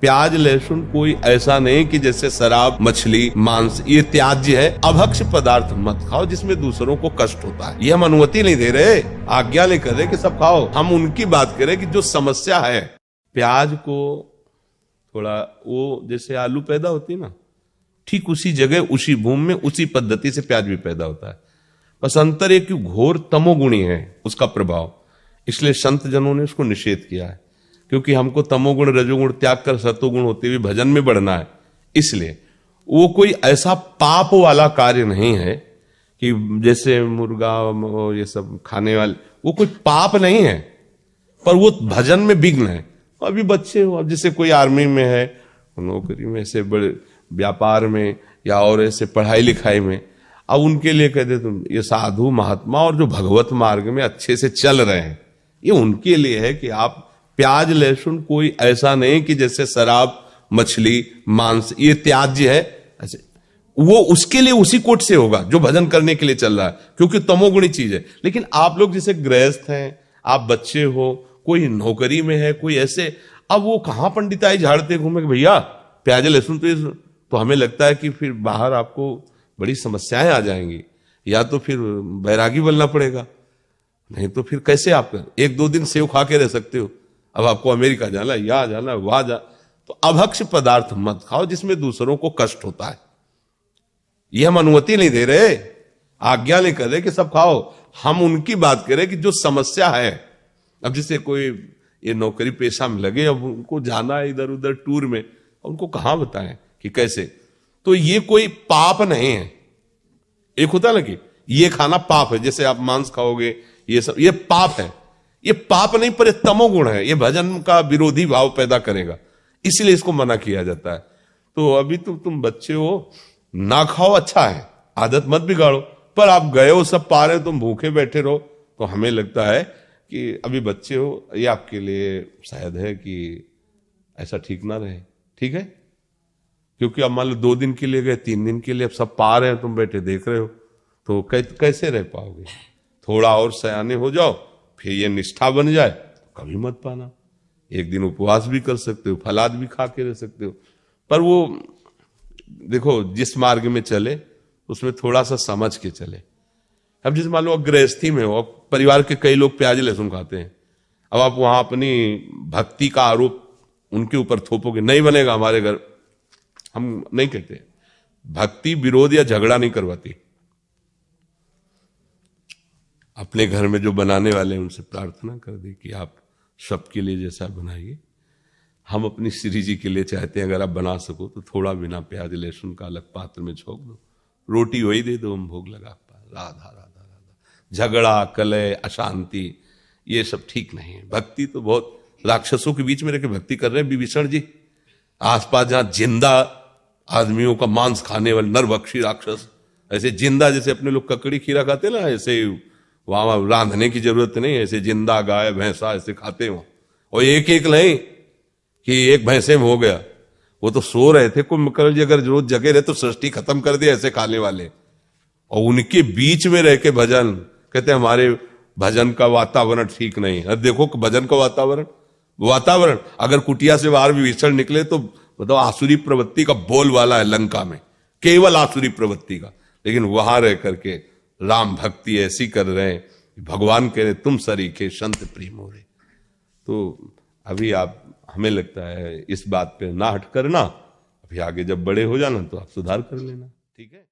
प्याज लहसुन कोई ऐसा नहीं कि जैसे शराब मछली मांस ये त्याज्य है। अभक्ष्य पदार्थ मत खाओ जिसमें दूसरों को कष्ट होता है। ये हम अनुमति नहीं दे रहे, आज्ञा नहीं कर रहे कि सब खाओ। हम उनकी बात करें कि जो समस्या है। प्याज को थोड़ा वो जैसे आलू पैदा होती है ना, ठीक उसी जगह उसी भूमि में उसी पद्धति से प्याज भी पैदा होता है। बस अंतर एक घोर तमोगुणी है उसका प्रभाव, इसलिए संत जनों ने उसको निषेध किया है। क्योंकि हमको तमोगुण रजोगुण त्याग कर सतोगुण होते हुए भजन में बढ़ना है, इसलिए वो कोई ऐसा पाप वाला कार्य नहीं है कि जैसे मुर्गा ये सब खाने वाले, वो कोई पाप नहीं है, पर वो भजन में विघ्न है। अभी बच्चे हो, अब जैसे कोई आर्मी में है, नौकरी में, ऐसे बड़े व्यापार में या और ऐसे पढ़ाई लिखाई में, अब उनके लिए कहते तुम ये साधु महात्मा और जो भगवत मार्ग में अच्छे से चल रहे हैं, ये उनके लिए है कि आप प्याज लहसुन कोई ऐसा नहीं कि जैसे शराब मछली मांस ये त्याज्य है, ऐसे वो उसके लिए उसी कोट से होगा जो भजन करने के लिए चल रहा है, क्योंकि तमोगुणी चीज है। लेकिन आप लोग जैसे गृहस्थ हैं, आप बच्चे हो, कोई नौकरी में है, कोई ऐसे, अब वो कहां पंडिताई झाड़ते घूमे भैया प्याज लहसुन तो हमें लगता है कि फिर बाहर आपको बड़ी समस्याएं आ जाएंगी, या तो फिर बैरागी बनना पड़ेगा, नहीं तो फिर कैसे आप एक दो दिन सेव खा के रह सकते हो। अब आपको अमेरिका जाना, यहां जाना, वहां जा, तो अभक्ष्य पदार्थ मत खाओ जिसमें दूसरों को कष्ट होता है। ये हम अनुमति नहीं दे रहे, आज्ञा नहीं कर रहे कि सब खाओ। हम उनकी बात करें कि जो समस्या है। अब जैसे कोई ये नौकरी पेशा में लगे, अब उनको जाना है इधर उधर टूर में, उनको कहां बताएं कि कैसे, तो ये कोई पाप नहीं है। एक होता है ना कि ये खाना पाप है, जैसे आप मांस खाओगे ये सब, ये पाप है। ये पाप नहीं, पर ये तमोगुण है, ये भजन का विरोधी भाव पैदा करेगा, इसलिए इसको मना किया जाता है। तो अभी तो तुम बच्चे हो, ना खाओ अच्छा है, आदत मत बिगाड़ो, पर आप गए हो सब पा रहे हो, तुम भूखे बैठे रहो, तो हमें लगता है कि अभी बच्चे हो, ये आपके लिए शायद है कि ऐसा ठीक ना रहे। ठीक है, क्योंकि अब मान लो 2 दिन के लिए गए, 3 दिन के लिए, अब सब पा रहे हैं, तुम बैठे देख रहे हो, तो कैसे रह पाओगे। थोड़ा और सयाने हो जाओ, फिर ये निष्ठा बन जाए तो कभी मत पाना। एक दिन उपवास भी कर सकते हो, फलाद भी खा के रह सकते हो, पर वो देखो जिस मार्ग में चले उसमें थोड़ा सा समझ के चले। अब जिस मान लो गृहस्थी में हो, अब परिवार के कई लोग प्याज लहसुन खाते हैं, अब आप वहां अपनी भक्ति का आरोप उनके ऊपर थोपोगे, नहीं बनेगा। हमारे घर हम नहीं कहते, भक्ति विरोध या झगड़ा नहीं करवाती। अपने घर में जो बनाने वाले हैं उनसे प्रार्थना कर दे कि आप सबके लिए जैसा बनाइए। हम अपनी श्री जी के लिए चाहते हैं अगर आप बना सको तो थोड़ा बिना प्याज लहसुन का अलग पात्र में छोक दो, रोटी वही दे दो, हम भोग लगा पा। राधा राधा राधा। झगड़ा कलह अशांति ये सब ठीक नहीं है। भक्ति तो बहुत राक्षसों के बीच में रहकर भक्ति कर रहे हैं विभीषण जी, आसपास जहां जिंदा आदमियों का मांस खाने वाले नरभक्षी राक्षस, ऐसे जिंदा जैसे अपने लोग ककड़ी खीरा खाते ना, ऐसे वहां रांधने की जरूरत नहीं, ऐसे जिंदा गाय भैंसा ऐसे खाते हो। और एक एक नहीं कि एक भैंसे में हो गया, वो तो सो रहे थे। कुंभकर्ण जी अगर रोज जगे रहे तो सृष्टि खत्म कर दिया ऐसे खाने वाले, और उनके बीच में रह के भजन कहते हमारे भजन का वातावरण ठीक नहीं। अब देखो भजन का वातावरण अगर कुटिया से बाहर विभीषण निकले तो बताओ आसुरी प्रवृत्ति का बोल वाला है लंका में, केवल आसुरी प्रवृत्ति का। लेकिन वहां रह करके राम भक्ति ऐसी कर रहे हैं, भगवान कह रहे तुम सरीखे संत प्रेम हो रहे। तो अभी आप, हमें लगता है इस बात पे ना हट करना, अभी आगे जब बड़े हो जाना तो आप सुधार कर लेना। ठीक है।